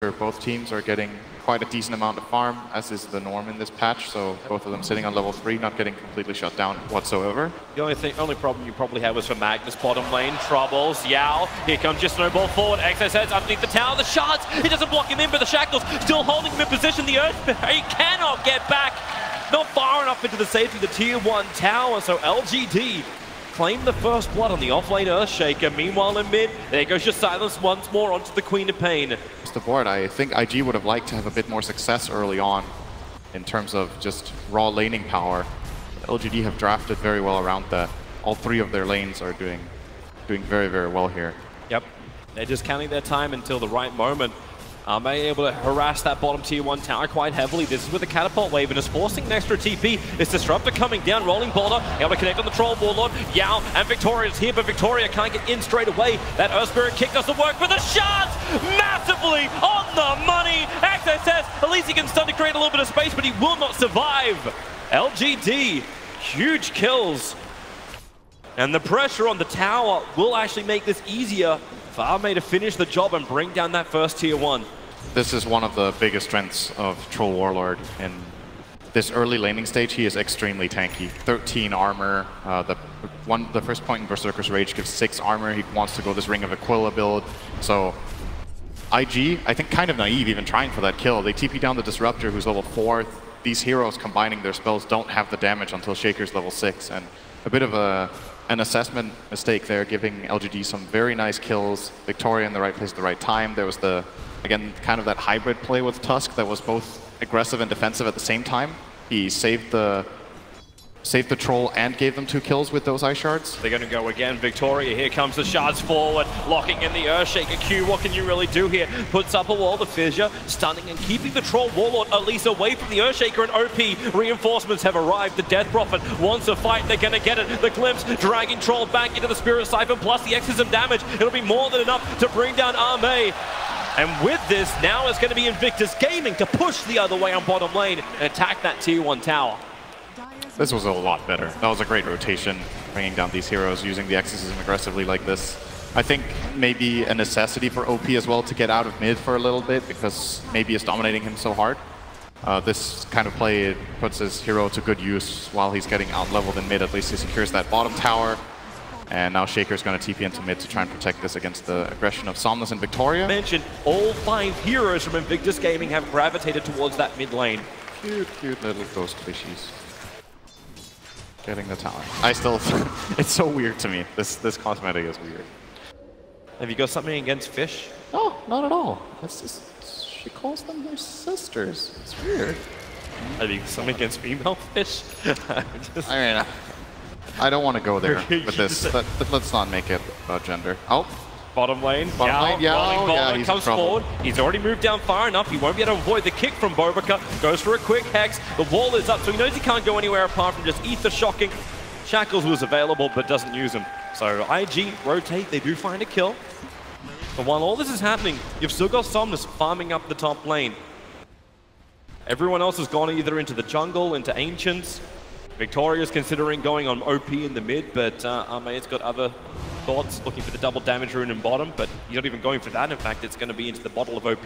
Both teams are getting quite a decent amount of farm, as is the norm in this patch, so both of them sitting on level 3, not getting completely shut down whatsoever. The only problem you probably had was for Magnus bottom lane. Troubles, Yao, here comes your snowball forward. XSS underneath the tower, the shards, he doesn't block him in, but the shackles still holding him in position. The Earth, he cannot get back, not far enough into the safety of the tier 1 tower, so LGD claim the first blood on the offlane Earthshaker. Meanwhile in mid, there goes your silence once more onto the Queen of Pain. It's the board. I think IG would have liked to have a bit more success early on in terms of just raw laning power. LGD have drafted very well around that. All 3 of their lanes are doing very, very well here. Yep, they're just counting their time until the right moment. Are they able to harass that bottom tier 1 tower quite heavily? This is with the catapult wave and is forcing an extra TP. It's Disruptor coming down, rolling boulder, able to connect on the Troll Warlord. Yao and Victoria's here, but Victoria can't get in straight away. That Earth Spirit kick doesn't work, but the shards massively on the money. XSS, at least he can start to create a little bit of space, but he will not survive. LGD, huge kills. And the pressure on the tower will actually make this easier for Arme to finish the job and bring down that first tier 1. This is one of the biggest strengths of Troll Warlord. In this early laning stage, he is extremely tanky. 13 armor. The first point in Berserker's Rage gives 6 armor. He wants to go this Ring of Aquila build. So IG, I think kind of naive even trying for that kill. They TP down the Disruptor, who's level 4. These heroes combining their spells don't have the damage until Shaker's level 6. And a bit of an assessment mistake there, giving LGD some very nice kills. Victoria in the right place at the right time. There was again, kind of that hybrid play with Tusk that was both aggressive and defensive at the same time. He saved the troll and gave them 2 kills with those ice shards. They're going to go again. Victoria, here comes the shards forward, locking in the Earthshaker Q. What can you really do here? Puts up a wall, the fissure, stunning and keeping the Troll Warlord at least away from the Earthshaker, and OP reinforcements have arrived. The Death Prophet wants a fight, they're going to get it. The Glimpse dragging Troll back into the Spirit Siphon, plus the Exorcism damage. It'll be more than enough to bring down Arme. And with this, now it's going to be Invictus Gaming to push the other way on bottom lane and attack that tier 1 tower. This was a lot better. That was a great rotation, bringing down these heroes, using the Exorcism aggressively like this. I think maybe a necessity for OP as well to get out of mid for a little bit, because maybe it's dominating him so hard. This kind of play puts his hero to good use while he's getting out-leveled in mid. At least he secures that bottom tower. And now Shaker's going to TP into mid to try and protect this against the aggression of Somnus and Victoria. Mentioned all 5 heroes from Invictus Gaming have gravitated towards that mid lane. Cute, cute little ghost fishies. Getting the tower. I still, it's so weird to me. This cosmetic is weird. Have you got something against fish? No, not at all. It's just, she calls them her sisters. It's weird. Have you got something against female fish? I mean, I don't want to go there with this, but let's not make it about gender. Oh. Bottom lane, yeah, he's comes forward. He's already moved down far enough. He won't be able to avoid the kick from Bobika. Goes for a quick hex. The wall is up, so he knows he can't go anywhere apart from just Ether shocking. Shackles was available, but doesn't use him. So IG rotate. They do find a kill. But while all this is happening, you've still got Somnus farming up the top lane. Everyone else has gone either into the jungle, into Ancients. Victoria's considering going on OP in the mid, but Arme's got other thoughts, looking for the double damage rune in bottom, but he's not even going for that. In fact, it's going to be into the bottle of OP.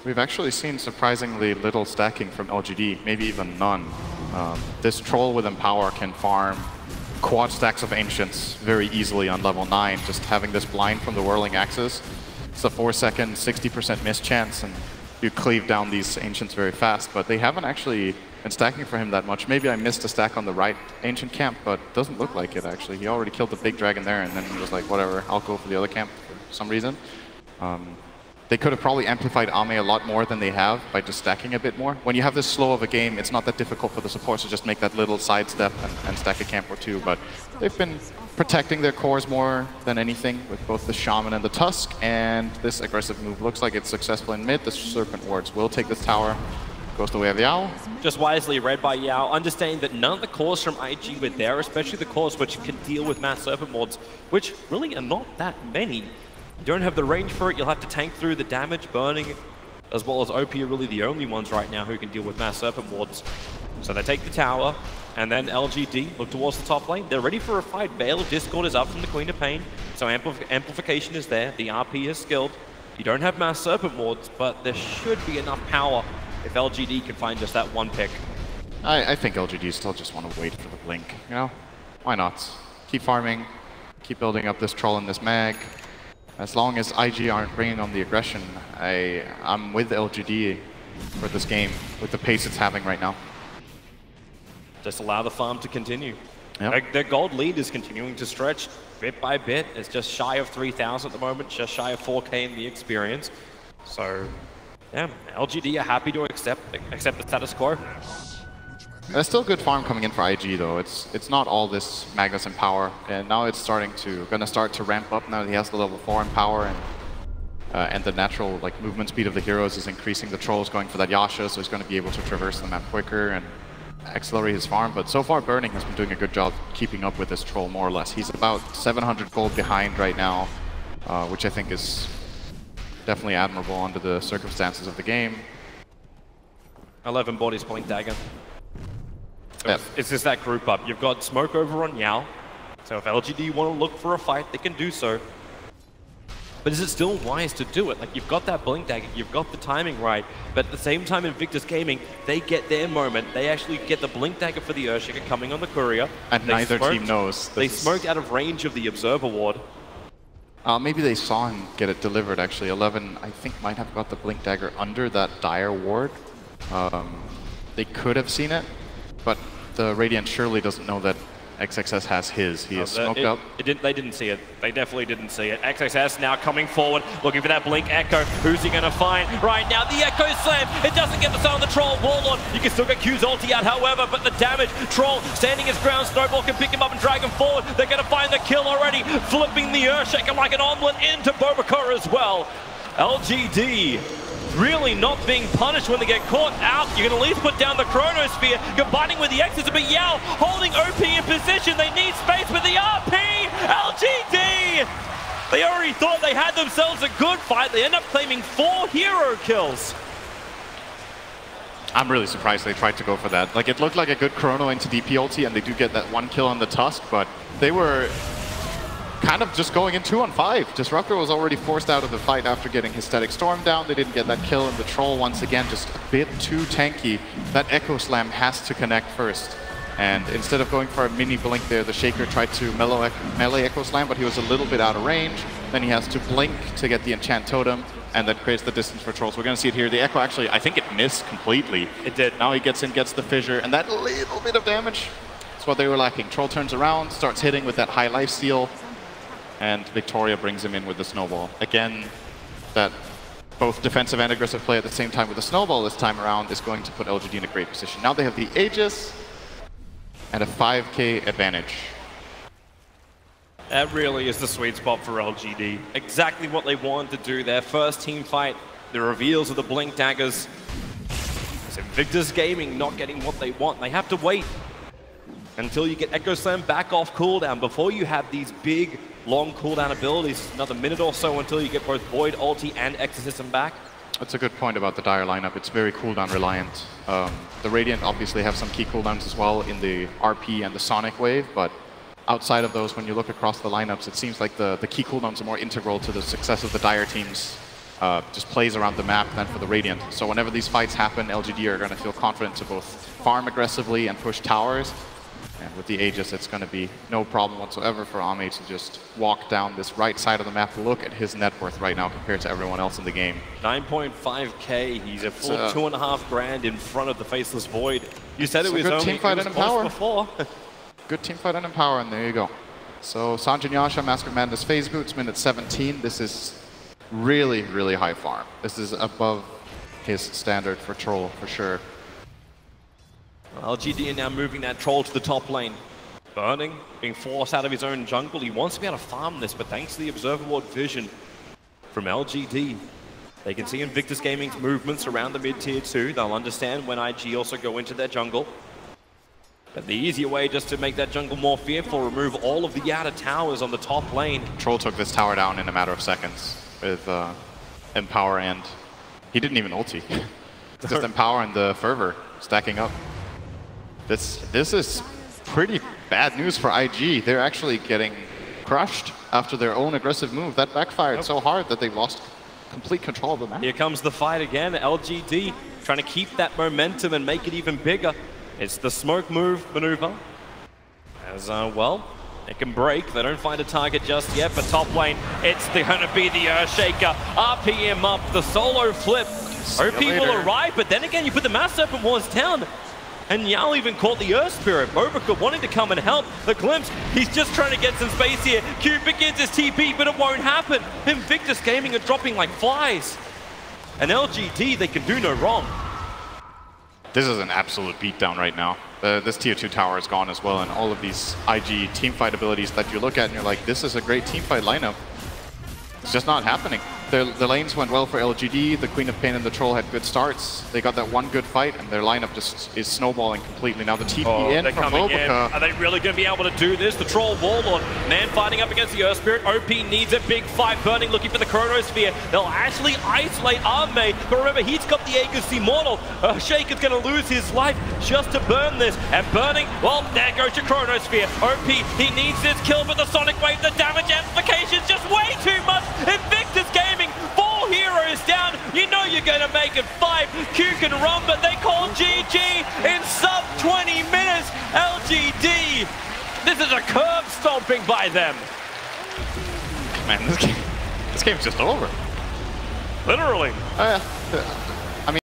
We've actually seen surprisingly little stacking from LGD, maybe even none. This troll with Empower can farm quad stacks of Ancients very easily on level 9, just having this blind from the Whirling Axis. It's a 4-second, 60% miss chance, and you cleave down these Ancients very fast, but they haven't actually been stacking for him that much. Maybe I missed a stack on the right Ancient camp, but doesn't look like it actually. He already killed the big dragon there, and then he was like, whatever, I'll go for the other camp for some reason. They could have probably amplified Ame a lot more than they have by just stacking a bit more. When you have this slow of a game, it's not that difficult for the supports to just make that little sidestep and stack a camp or 2, but they've been protecting their cores more than anything with both the Shaman and the Tusk, and this aggressive move looks like it's successful in mid. The Serpent Wards will take this tower. Goes the way of the Owl. Just wisely read by Yao, understanding that none of the cores from IG were there, especially the cores which can deal with mass Serpent Wards, which really are not that many. You don't have the range for it, you'll have to tank through the damage, burning, as well as OP are really the only ones right now who can deal with mass Serpent Wards. So they take the tower, and then LGD look towards the top lane. They're ready for a fight. Veil of Discord is up from the Queen of Pain, so amplification is there. The RP is skilled. You don't have mass Serpent Wards, but there should be enough power if LGD can find just that one pick. I think LGD still just want to wait for the blink, you know? Why not? Keep farming, keep building up this troll and this mag. As long as IG aren't bringing on the aggression, I'm with LGD for this game, with the pace it's having right now. Just allow the farm to continue. Yep. Their gold lead is continuing to stretch bit by bit. It's just shy of 3,000 at the moment, just shy of 4K in the experience. So, yeah, LGD are happy to accept the status quo. There's still good farm coming in for IG though. It's not all this Magnus and power, and now it's gonna start to ramp up now that he has the level 4 in power, and the natural like movement speed of the heroes is increasing. The troll's going for that Yasha, so he's going to be able to traverse the map quicker and accelerate his farm. But so far, Burning has been doing a good job keeping up with this troll more or less. He's about 700 gold behind right now, which I think is definitely admirable under the circumstances of the game. 11 bodies Blink Dagger. So Yep. it's just that group up. You've got Smoke over on Yao. So if LGD want to look for a fight, they can do so. But is it still wise to do it? Like, you've got that Blink Dagger, you've got the timing right, but at the same time Invictus Gaming, they get their moment. They actually get the Blink Dagger for the Earthshaker coming on the Courier. And neither team knows. They smoked out of range of the Observer Ward. Maybe they saw him get it delivered actually. 11, I think, might have got the Blink Dagger under that Dire ward. They could have seen it, but the Radiant surely doesn't know that XXS has his. He is smoked up. They didn't see it. They definitely didn't see it. XXS now coming forward, looking for that Blink Echo. Who's he going to find? Right now, the Echo Slam. It doesn't get the stun on the Troll. Warlord, you can still get Q's ulti out, however, but the damage. Troll standing his ground. Snowball can pick him up and drag him forward. They're going to find the kill already. Flipping the Earthshaker like an omelet into Bobakar as well. LGD really not being punished when they get caught out. You can at least put down the Chronosphere, combining with the X's, but Yao holding OP in position. They need space with the RP. LGD! They already thought they had themselves a good fight. They end up claiming 4 hero kills. I'm really surprised they tried to go for that. Like, it looked like a good Chrono into DP ulti, and they do get that 1 kill on the Tusk, but they were kind of just going in 2-on-5. Disruptor was already forced out of the fight after getting his Static Storm down. They didn't get that kill, and the Troll, once again, just a bit too tanky. That Echo Slam has to connect first. And instead of going for a mini blink there, the Shaker tried to melee Echo Slam, but he was a little bit out of range. Then he has to blink to get the Enchant Totem, and that creates the distance for Trolls. We're going to see it here. The Echo actually, I think it missed completely. It did. Now he gets in, gets the Fissure, and that little bit of damage is what they were lacking. Troll turns around, starts hitting with that high lifesteal, and Victoria brings him in with the Snowball. Again, that both defensive and aggressive play at the same time with the Snowball this time around is going to put LGD in a great position. Now they have the Aegis and a 5k advantage. That really is the sweet spot for LGD. Exactly what they wanted to do. Their first team fight, the reveals of the Blink Daggers. It's Invictus Gaming not getting what they want. They have to wait until you get Echo Slam back off cooldown before you have these big, long cooldown abilities. Another minute or so until you get both Void, Ulti, and Exorcism back. That's a good point about the Dire lineup. It's very cooldown reliant. The Radiant obviously have some key cooldowns as well in the RP and the Sonic Wave, but outside of those, when you look across the lineups, it seems like the key cooldowns are more integral to the success of the Dire teams. Just plays around the map than for the Radiant. So whenever these fights happen, LGD are going to feel confident to both farm aggressively and push towers. And with the Aegis, it's going to be no problem whatsoever for Ame to just walk down this right side of the map. Look at his net worth right now compared to everyone else in the game. 9.5k. He's a full 2.5 grand in front of the Faceless Void. You said it was good only team fight and Empower before. Good team fight and Empower, and there you go. So Sanjin Yasha, Mask of Madness, Phase Boots, minute 17. This is really, really high farm. This is above his standard for Troll, for sure. LGD are now moving that Troll to the top lane. Burning, being forced out of his own jungle. He wants to be able to farm this, but thanks to the Observer Ward vision from LGD, they can see Invictus Gaming's movements around the mid-tier 2. They'll understand when IG also go into their jungle. But the easier way just to make that jungle more fearful, remove all of the outer towers on the top lane. Troll took this tower down in a matter of seconds with Empower, and he didn't even ulti. Just Empower and the Fervor stacking up. This is pretty bad news for IG. They're actually getting crushed after their own aggressive move. That backfired so hard that they lost complete control of the map. Here comes the fight again. LGD trying to keep that momentum and make it even bigger. It's the smoke move maneuver. As well, they can break. They don't find a target just yet, but top lane, it's going to be the Earthshaker. RPM up, the solo flip. OP will arrive, but then again, you put the Mass Serpent Wards down. And Yao even caught the Earth Spirit. Mobica wanting to come and help. The Glimpse, he's just trying to get some space here. Q begins his TP, but it won't happen. Invictus Gaming are dropping like flies. And LGD, they can do no wrong. This is an absolute beatdown right now. This tier 2 tower is gone as well, and all of these IG teamfight abilities that you look at and you're like, this is a great teamfight lineup. It's just not happening. The lanes went well for LGD, the Queen of Pain and the Troll had good starts. They got that one good fight, and their lineup just is snowballing completely. Now the TP in from Mobica. Are they really going to be able to do this? The Troll Warlord, man fighting up against the Earth Spirit. OP needs a big fight. Burning looking for the Chronosphere. They'll actually isolate Arme, but remember, he's got the Aegis Immortal. Shaker's going to lose his life just to burn this. And Burning, well, there goes your Chronosphere. OP, he needs this kill, but the Sonic Wave, the damage amplification is just way too much. Invictus Gaming, 4 heroes down. You know you're going to make it 5. Q can run, but they call GG in sub 20 minutes. LGD, this is a curb stomping by them. Man, this game's just over. Literally.